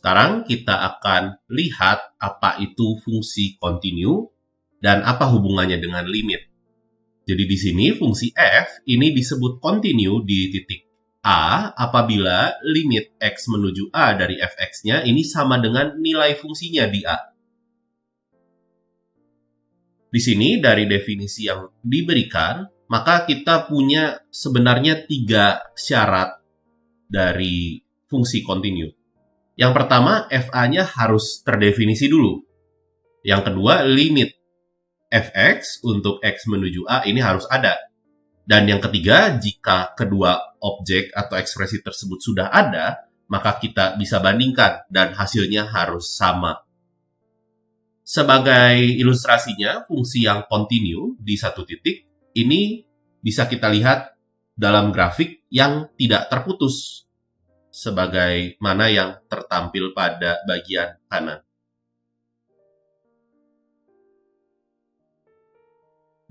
Sekarang kita akan lihat apa itu fungsi kontinu dan apa hubungannya dengan limit. Jadi di sini fungsi f ini disebut kontinu di titik A apabila limit x menuju A dari fx-nya ini sama dengan nilai fungsinya di A. Di sini dari definisi yang diberikan, maka kita punya sebenarnya 3 syarat dari fungsi kontinu. Yang pertama, fa-nya harus terdefinisi dulu. Yang kedua, limit fx untuk x menuju A ini harus ada. Dan yang ketiga, jika kedua objek atau ekspresi tersebut sudah ada, maka kita bisa bandingkan dan hasilnya harus sama. Sebagai ilustrasinya, fungsi yang kontinu di satu titik ini bisa kita lihat dalam grafik yang tidak terputus, sebagaimana yang tertampil pada bagian kanan.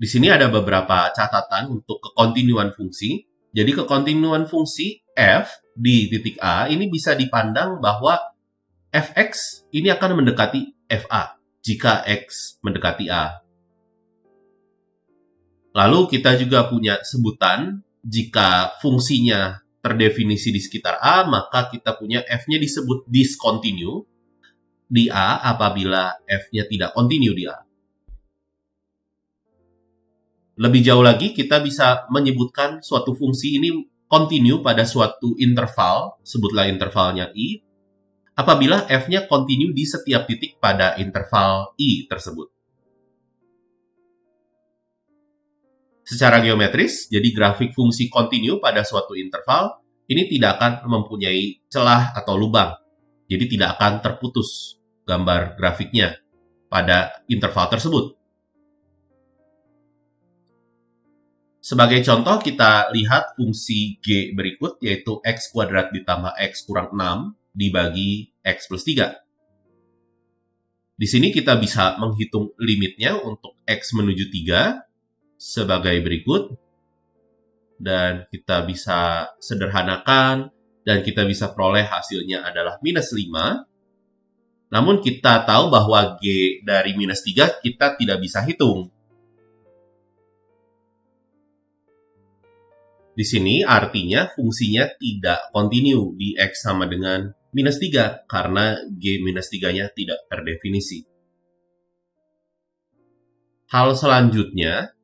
Di sini ada beberapa catatan untuk kekontinuan fungsi. Jadi kekontinuan fungsi f di titik A ini bisa dipandang bahwa fx ini akan mendekati fa jika x mendekati A. Lalu kita juga punya sebutan jika fungsinya terdefinisi di sekitar A, maka kita punya f-nya disebut discontinue di A apabila f-nya tidak kontinu di A. Lebih jauh lagi, kita bisa menyebutkan suatu fungsi ini kontinu pada suatu interval, sebutlah intervalnya I, apabila f-nya kontinu di setiap titik pada interval I tersebut. Secara geometris, jadi grafik fungsi kontinu pada suatu interval, ini tidak akan mempunyai celah atau lubang. Jadi tidak akan terputus gambar grafiknya pada interval tersebut. Sebagai contoh, kita lihat fungsi G berikut, yaitu x kuadrat ditambah x kurang 6 dibagi x plus 3. Di sini kita bisa menghitung limitnya untuk x menuju 3 sebagai berikut. Dan kita bisa sederhanakan, dan kita bisa peroleh hasilnya adalah minus 5. Namun kita tahu bahwa G dari minus 3 kita tidak bisa hitung. Di sini artinya fungsinya tidak kontinu di X sama dengan minus 3 karena G minus 3-nya tidak terdefinisi. Hal selanjutnya,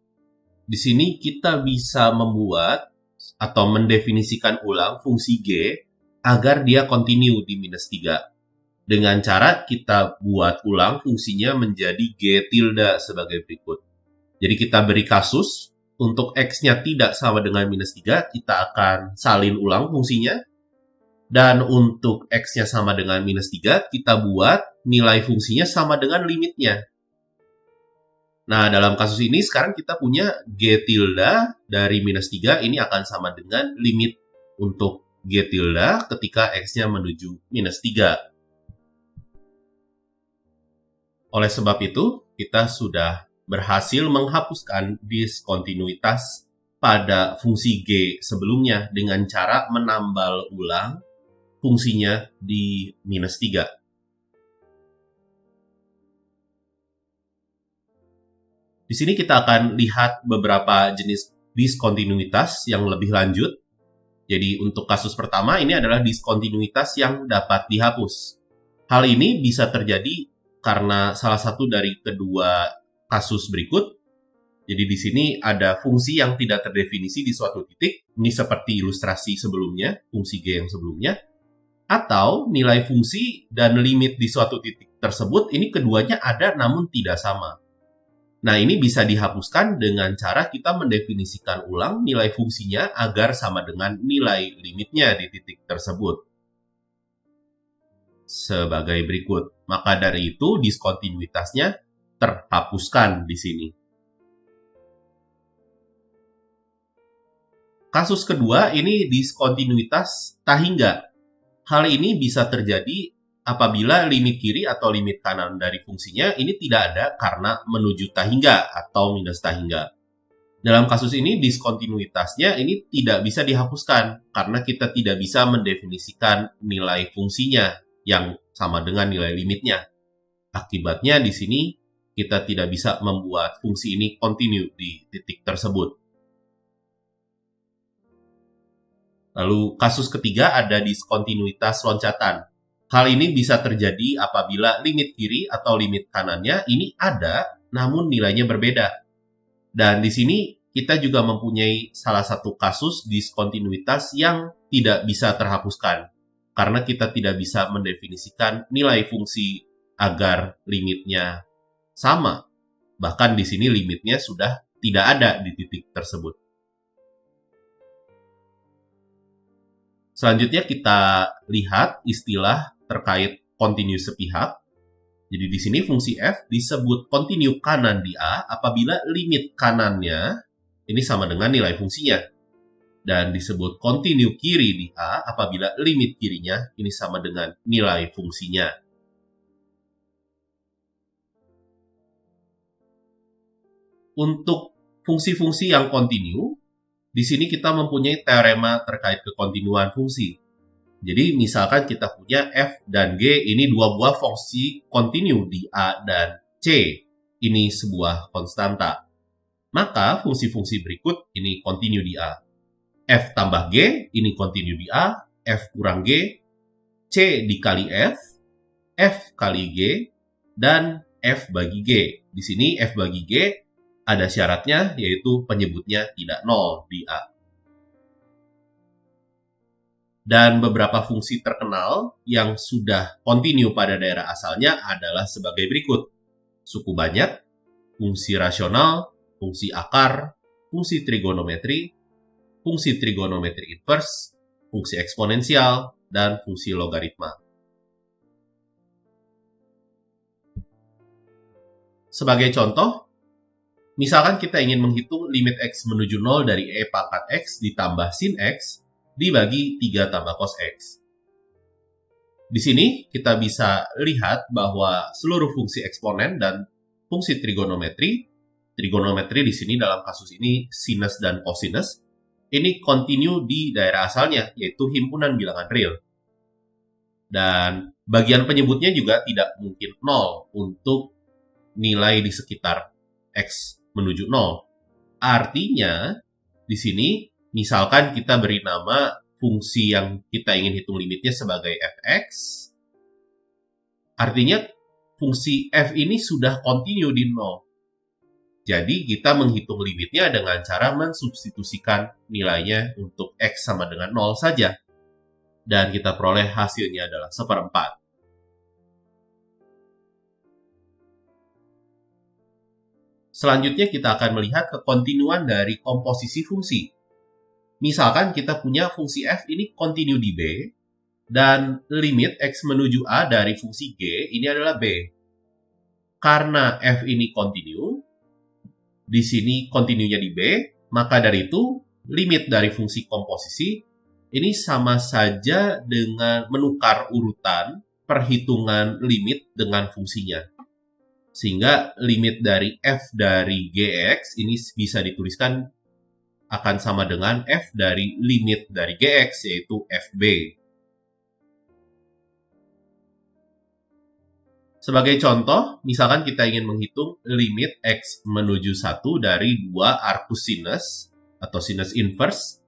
di sini kita bisa membuat atau mendefinisikan ulang fungsi G agar dia kontinu di minus 3. Dengan cara kita buat ulang fungsinya menjadi G tilde sebagai berikut. Jadi kita beri kasus, untuk X-nya tidak sama dengan minus 3, kita akan salin ulang fungsinya. Dan untuk X-nya sama dengan minus 3, kita buat nilai fungsinya sama dengan limitnya. Nah, dalam kasus ini sekarang kita punya G tilde dari minus 3 ini akan sama dengan limit untuk G tilde ketika X-nya menuju minus 3. Oleh sebab itu, kita sudah berhasil menghapuskan diskontinuitas pada fungsi G sebelumnya dengan cara menambal ulang fungsinya di minus 3. Di sini kita akan lihat beberapa jenis diskontinuitas yang lebih lanjut. Jadi untuk kasus pertama ini adalah diskontinuitas yang dapat dihapus. Hal ini bisa terjadi karena salah satu dari kedua kasus berikut. Jadi di sini ada fungsi yang tidak terdefinisi di suatu titik, ini seperti ilustrasi sebelumnya, fungsi G yang sebelumnya, atau nilai fungsi dan limit di suatu titik tersebut, ini keduanya ada namun tidak sama. Nah, ini bisa dihapuskan dengan cara kita mendefinisikan ulang nilai fungsinya agar sama dengan nilai limitnya di titik tersebut. Sebagai berikut. Maka dari itu, diskontinuitasnya terhapuskan di sini. Kasus kedua ini diskontinuitas tak hingga. Hal ini bisa terjadi apabila limit kiri atau limit kanan dari fungsinya ini tidak ada karena menuju tak hingga atau minus tak hingga. Dalam kasus ini diskontinuitasnya ini tidak bisa dihapuskan karena kita tidak bisa mendefinisikan nilai fungsinya yang sama dengan nilai limitnya. Akibatnya di sini kita tidak bisa membuat fungsi ini continue di titik tersebut. Lalu kasus ketiga ada diskontinuitas loncatan. Hal ini bisa terjadi apabila limit kiri atau limit kanannya ini ada, namun nilainya berbeda. Dan di sini kita juga mempunyai salah satu kasus diskontinuitas yang tidak bisa terhapuskan, karena kita tidak bisa mendefinisikan nilai fungsi agar limitnya sama. Bahkan di sini limitnya sudah tidak ada di titik tersebut. Selanjutnya kita lihat istilah terkait kontinu sepihak. Jadi di sini fungsi f disebut kontinu kanan di A apabila limit kanannya ini sama dengan nilai fungsinya. Dan disebut kontinu kiri di A apabila limit kirinya ini sama dengan nilai fungsinya. Untuk fungsi-fungsi yang kontinu, di sini kita mempunyai teorema terkait kekontinuan fungsi. Jadi misalkan kita punya f dan g ini dua buah fungsi kontinu di A dan C. Ini sebuah konstanta. Maka fungsi-fungsi berikut ini kontinu di A. F tambah G ini kontinu di A, F kurang G, C dikali F kali G, dan F bagi G. Di sini F bagi G ada syaratnya yaitu penyebutnya tidak nol di A. Dan beberapa fungsi terkenal yang sudah kontinu pada daerah asalnya adalah sebagai berikut. Suku banyak, fungsi rasional, fungsi akar, fungsi trigonometri inverse, fungsi eksponensial, dan fungsi logaritma. Sebagai contoh, misalkan kita ingin menghitung limit x menuju 0 dari e pangkat x ditambah sin x dibagi 3 tambah cos x. Di sini kita bisa lihat bahwa seluruh fungsi eksponen dan fungsi trigonometri di sini dalam kasus ini sinus dan cosinus, ini kontinu di daerah asalnya, yaitu himpunan bilangan real. Dan bagian penyebutnya juga tidak mungkin 0 untuk nilai di sekitar x menuju 0. Artinya, di sini misalkan kita beri nama fungsi yang kita ingin hitung limitnya sebagai fx, artinya fungsi f ini sudah kontinu di 0. Jadi kita menghitung limitnya dengan cara mensubstitusikan nilainya untuk x sama dengan 0 saja. Dan kita peroleh hasilnya adalah 1/4. Selanjutnya kita akan melihat kekontinuan dari komposisi fungsi. Misalkan kita punya fungsi f ini kontinu di B, dan limit x menuju A dari fungsi g ini adalah B. Karena f ini kontinu, di sini kontinunya di B, maka dari itu limit dari fungsi komposisi ini sama saja dengan menukar urutan perhitungan limit dengan fungsinya. Sehingga limit dari f dari gx ini bisa dituliskan akan sama dengan f dari limit dari gx, yaitu fb. Sebagai contoh, misalkan kita ingin menghitung limit x menuju 1 dari 2 arcus sinus atau sinus inverse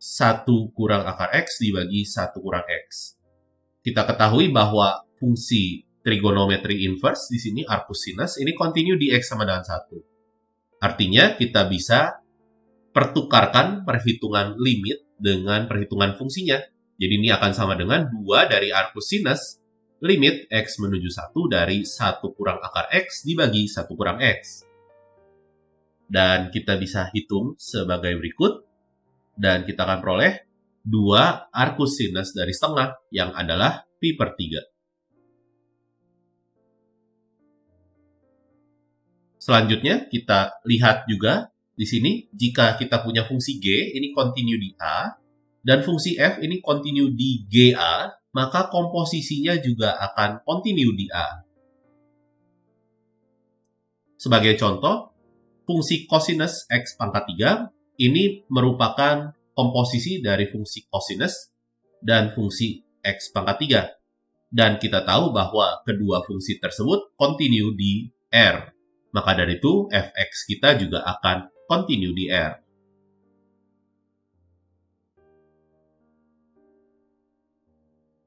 1 kurang akar x dibagi 1 kurang x. Kita ketahui bahwa fungsi trigonometri inverse di sini arcus sinus ini kontinu di x sama dengan 1. Artinya kita bisa pertukarkan perhitungan limit dengan perhitungan fungsinya. Jadi ini akan sama dengan 2 dari arcus sinus limit x menuju 1 dari 1 kurang akar x dibagi 1 kurang x. Dan kita bisa hitung sebagai berikut. Dan kita akan peroleh 2 arcus sinus dari setengah yang adalah pi per 3. Selanjutnya kita lihat juga di sini jika kita punya fungsi g ini kontinu di A dan fungsi f ini kontinu di GA, maka komposisinya juga akan kontinu di A. Sebagai contoh, fungsi cosinus x pangkat 3 ini merupakan komposisi dari fungsi cosinus dan fungsi x pangkat 3. Dan kita tahu bahwa kedua fungsi tersebut continue di R. Maka dari itu, fx kita juga akan continue di R.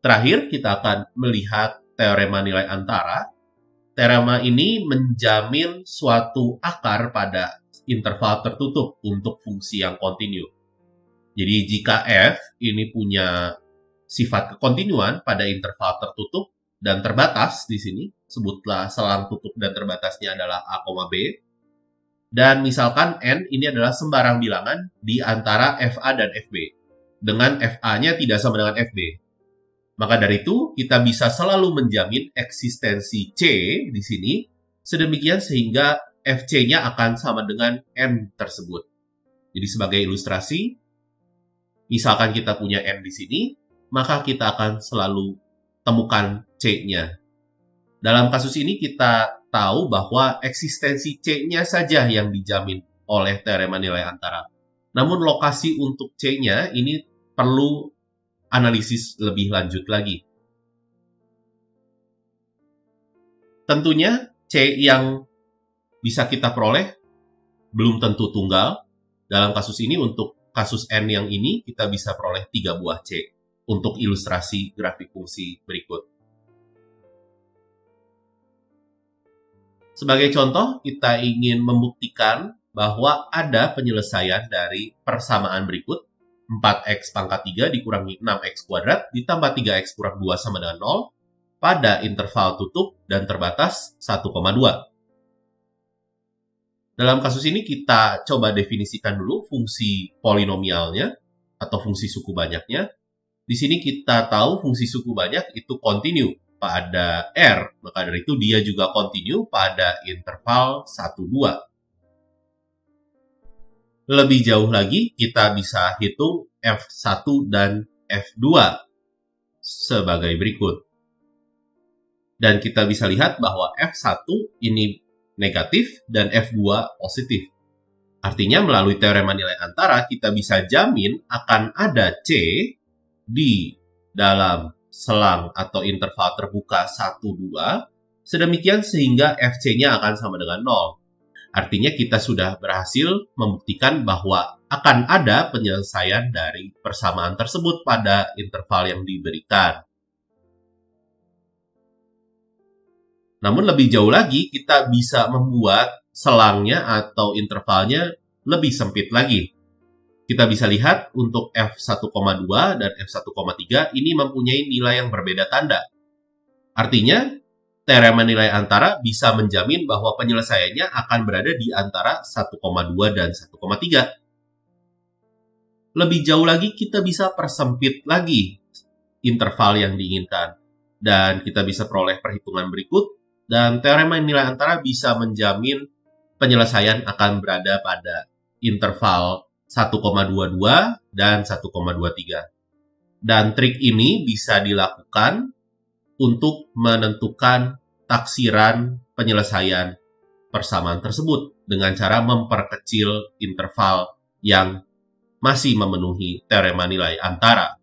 Terakhir, kita akan melihat teorema nilai antara. Teorema ini menjamin suatu akar pada interval tertutup untuk fungsi yang kontinu. Jadi jika f ini punya sifat kekontinuan pada interval tertutup dan terbatas di sini, sebutlah selang tutup dan terbatasnya adalah a, b. Dan misalkan n ini adalah sembarang bilangan di antara fa dan fb, dengan fa-nya tidak sama dengan fb. Maka dari itu, kita bisa selalu menjamin eksistensi C di sini, sedemikian sehingga FC-nya akan sama dengan N tersebut. Jadi sebagai ilustrasi, misalkan kita punya N di sini, maka kita akan selalu temukan C-nya. Dalam kasus ini kita tahu bahwa eksistensi C-nya saja yang dijamin oleh teorema nilai antara. Namun lokasi untuk C-nya ini perlu analisis lebih lanjut lagi. Tentunya C yang bisa kita peroleh belum tentu tunggal. Dalam kasus ini, untuk kasus N yang ini, kita bisa peroleh 3 buah C untuk ilustrasi grafik fungsi berikut. Sebagai contoh, kita ingin membuktikan bahwa ada penyelesaian dari persamaan berikut. 4x pangkat 3 dikurangi 6x kuadrat ditambah 3x kurang 2 sama dengan 0 pada interval tutup dan terbatas 1,2. Dalam kasus ini kita coba definisikan dulu fungsi polinomialnya atau fungsi suku banyaknya. Di sini kita tahu fungsi suku banyak itu continue pada R, maka dari itu dia juga continue pada interval 1, 2. Lebih jauh lagi, kita bisa hitung F1 dan F2 sebagai berikut. Dan kita bisa lihat bahwa F1 ini negatif dan F2 positif. Artinya melalui teorema nilai antara, kita bisa jamin akan ada C di dalam selang atau interval terbuka 1, 2, sedemikian sehingga FC-nya akan sama dengan 0. Artinya kita sudah berhasil membuktikan bahwa akan ada penyelesaian dari persamaan tersebut pada interval yang diberikan. Namun lebih jauh lagi, kita bisa membuat selangnya atau intervalnya lebih sempit lagi. Kita bisa lihat untuk F1,2 dan F1,3 ini mempunyai nilai yang berbeda tanda. Artinya, teorema nilai antara bisa menjamin bahwa penyelesaiannya akan berada di antara 1,2 dan 1,3. Lebih jauh lagi, kita bisa persempit lagi interval yang diinginkan. Dan kita bisa peroleh perhitungan berikut, dan teorema nilai antara bisa menjamin penyelesaian akan berada pada interval 1,22 dan 1,23. Dan trik ini bisa dilakukan untuk menentukan taksiran penyelesaian persamaan tersebut dengan cara memperkecil interval yang masih memenuhi teorema nilai antara.